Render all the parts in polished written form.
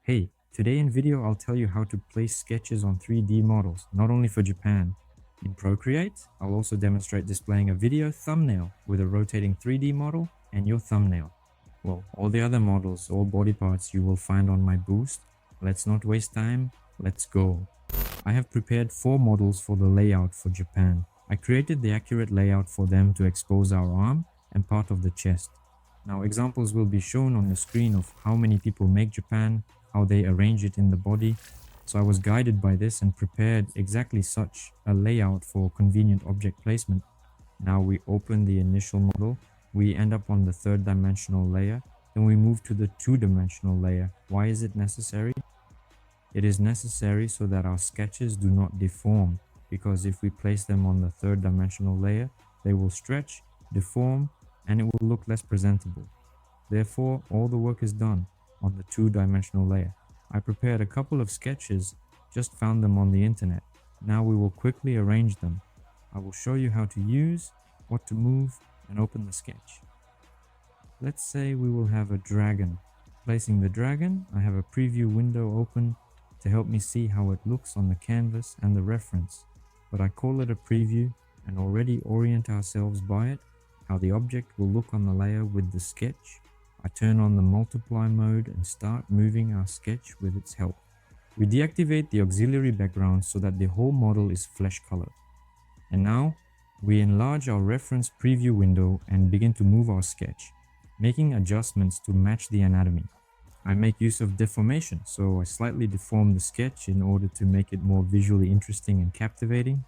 Hey, today in video I'll tell you how to place sketches on 3D models, not only for Japan. In Procreate, I'll also demonstrate displaying a video thumbnail with a rotating 3D model and your thumbnail. Well, all the other models, all body parts you will find on my boost. Let's not waste time, let's go. I have prepared 4 models for the layout for Japan. I created the accurate layout for them to expose our arm and part of the chest. Now examples will be shown on the screen of how many people make Japan, how they arrange it in the body. So I was guided by this and prepared exactly such a layout for convenient object placement. Now we open the initial model, we end up on the 3rd dimensional layer, then we move to the 2-dimensional layer. Why is it necessary? It is necessary so that our sketches do not deform, because if we place them on the 3rd dimensional layer, they will stretch, deform, and it will look less presentable. Therefore, all the work is done on the 2-dimensional layer. I prepared a couple of sketches, just found them on the internet. Now we will quickly arrange them. I will show you how to use, what to move, and open the sketch. Let's say we will have a dragon. Placing the dragon, I have a preview window open to help me see how it looks on the canvas and the reference. But I call it a preview and already orient ourselves by it, how the object will look on the layer with the sketch. I turn on the multiply mode and start moving our sketch with its help. We deactivate the auxiliary background so that the whole model is flesh colored. And now, we enlarge our reference preview window and begin to move our sketch, making adjustments to match the anatomy. I make use of deformation, so I slightly deform the sketch in order to make it more visually interesting and captivating.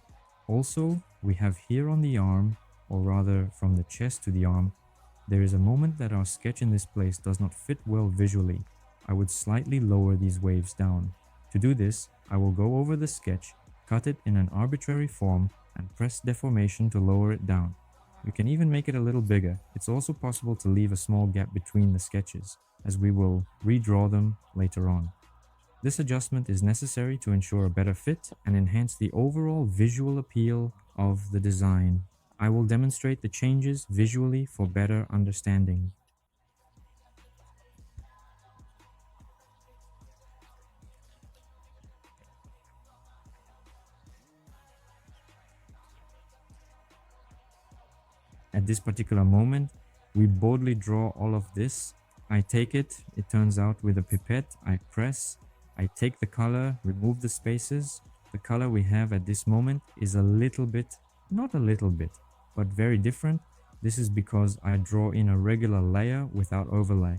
Also, we have here on the arm, or rather from the chest to the arm, there is a moment that our sketch in this place does not fit well visually. I would slightly lower these waves down. To do this, I will go over the sketch, cut it in an arbitrary form, and press deformation to lower it down. You can even make it a little bigger. It's also possible to leave a small gap between the sketches, as we will redraw them later on. This adjustment is necessary to ensure a better fit and enhance the overall visual appeal of the design. I will demonstrate the changes visually for better understanding. At this particular moment, we boldly draw all of this. I take it turns out with a pipette, I press, I take the color, remove the spaces. The color we have at this moment is a little bit, not a little bit, but very different. This is because I draw in a regular layer without overlay.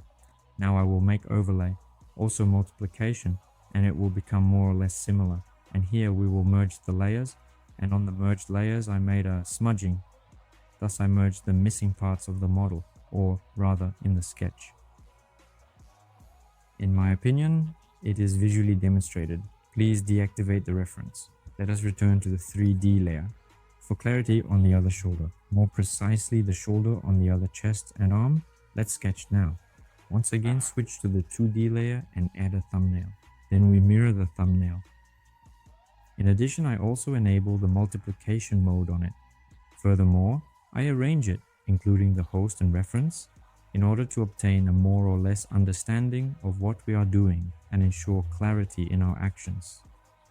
Now I will make overlay, also multiplication, and it will become more or less similar. And here we will merge the layers, and on the merged layers I made a smudging. Thus I merged the missing parts of the model, or rather in the sketch. In my opinion, it is visually demonstrated. Please deactivate the reference. Let us return to the 3D layer. For clarity on the other shoulder, more precisely the shoulder on the other chest and arm, let's sketch now. Once again switch to the 2D layer and add a thumbnail. Then we mirror the thumbnail. In addition, I also enable the multiplication mode on it. Furthermore, I arrange it, including the host and reference, in order to obtain a more or less understanding of what we are doing and ensure clarity in our actions.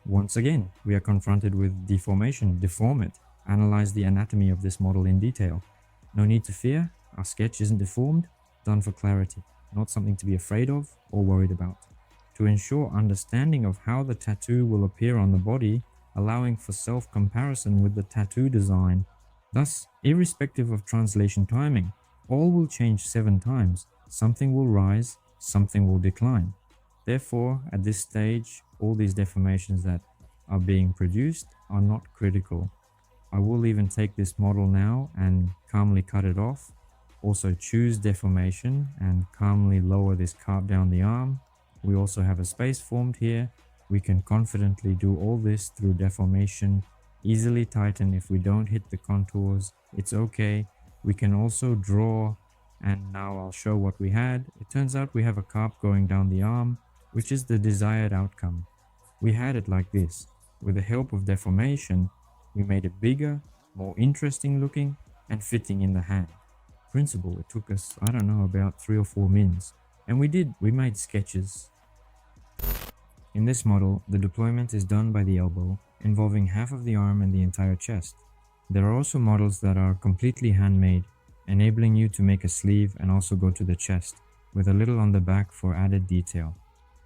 Once again, we are confronted with deformation. Deform it. Analyze the anatomy of this model in detail. No need to fear, our sketch isn't deformed, done for clarity, not something to be afraid of or worried about. To ensure understanding of how the tattoo will appear on the body, allowing for self-comparison with the tattoo design. Thus, irrespective of translation timing, all will change 7 times. Something will rise, something will decline. Therefore, at this stage, all these deformations that are being produced are not critical. I will even take this model now and calmly cut it off. Also choose deformation and calmly lower this carp down the arm. We also have a space formed here. We can confidently do all this through deformation. Easily tighten if we don't hit the contours. It's okay. We can also draw, and now I'll show what we had. It turns out we have a carp going down the arm, which is the desired outcome. We had it like this. With the help of deformation, we made it bigger, more interesting looking, and fitting in the hand. Principle, it took us, I don't know, about 3 or 4 mins. And we made sketches. In this model, the deployment is done by the elbow, involving half of the arm and the entire chest. There are also models that are completely handmade, enabling you to make a sleeve and also go to the chest, with a little on the back for added detail.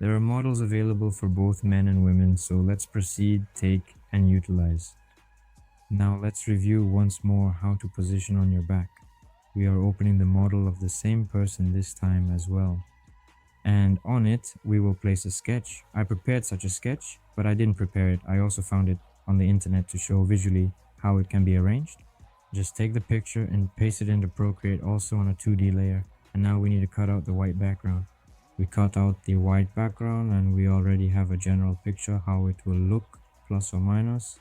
There are models available for both men and women, so let's proceed, take, and utilize. Now let's review once more how to position on your back. We are opening the model of the same person this time as well. And on it, we will place a sketch. I prepared such a sketch, but I didn't prepare it. I also found it on the internet to show visually how it can be arranged. Just take the picture and paste it into Procreate also on a 2D layer. And now we need to cut out the white background. We cut out the white background and we already have a general picture how it will look, plus or minus.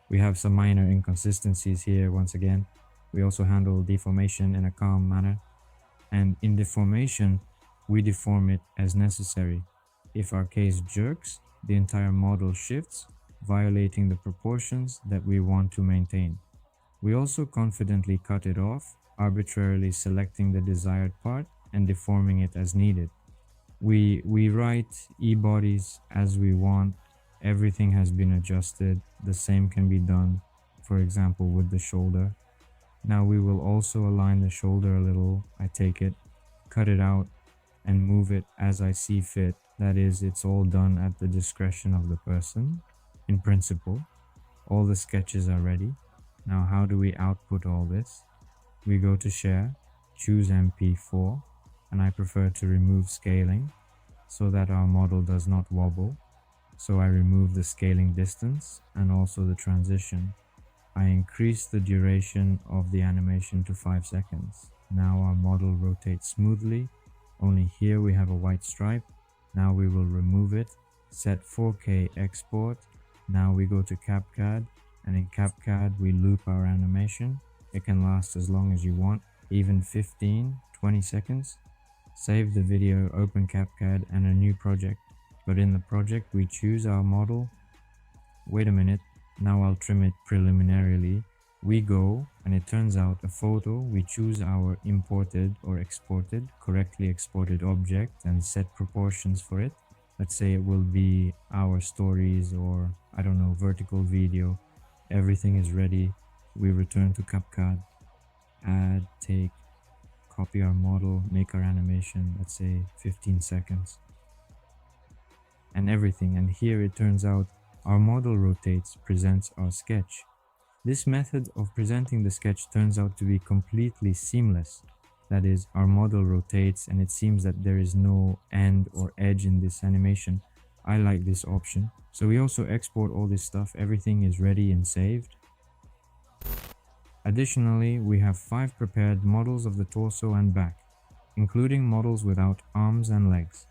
We have some minor inconsistencies here once again. We also handle deformation in a calm manner. And in deformation, we deform it as necessary. If our case jerks, the entire model shifts, violating the proportions that we want to maintain. We also confidently cut it off, arbitrarily selecting the desired part and deforming it as needed. We write e-bodies as we want. Everything has been adjusted. The same can be done, for example, with the shoulder. Now we will also align the shoulder a little. I take it, cut it out, and move it as I see fit. That is, it's all done at the discretion of the person. In principle, all the sketches are ready. Now how do we output all this? We go to Share, choose MP4, and I prefer to remove scaling so that our model does not wobble. So I remove the scaling distance and also the transition. I increase the duration of the animation to 5 seconds. Now our model rotates smoothly. Only here we have a white stripe. Now we will remove it, set 4K export. Now we go to CapCut, and in CapCut we loop our animation. It can last as long as you want, even 15, 20 seconds. Save the video, open CapCut and a new project. But in the project we choose our model. Wait a minute, now I'll trim it preliminarily. We go, and it turns out a photo. We choose our imported or exported, correctly exported object and set proportions for it. Let's say it will be our stories or, I don't know, vertical video. Everything is ready. We return to CapCut, add, take, copy our model, make our animation, let's say 15 seconds. And everything. And here it turns out our model rotates, presents our sketch. This method of presenting the sketch turns out to be completely seamless. That is, our model rotates and it seems that there is no end or edge in this animation. I like this option. So we also export all this stuff. Everything is ready and saved. Additionally, we have 5 prepared models of the torso and back, including models without arms and legs.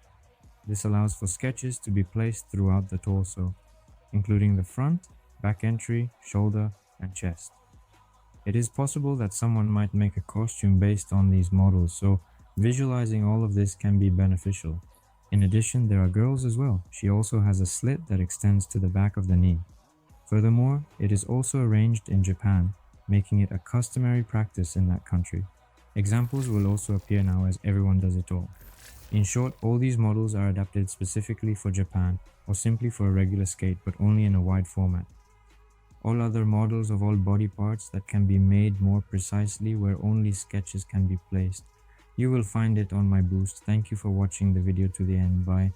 This allows for sketches to be placed throughout the torso, including the front, back entry, shoulder, and chest. It is possible that someone might make a costume based on these models, so visualizing all of this can be beneficial. In addition, there are girls as well. She also has a slit that extends to the back of the knee. Furthermore, it is also arranged in Japan, making it a customary practice in that country. Examples will also appear now as everyone does it all. In short, all these models are adapted specifically for Japan or simply for a regular skate, but only in a wide format. All other models of all body parts that can be made more precisely where only sketches can be placed. You will find it on my boost. Thank you for watching the video to the end. Bye.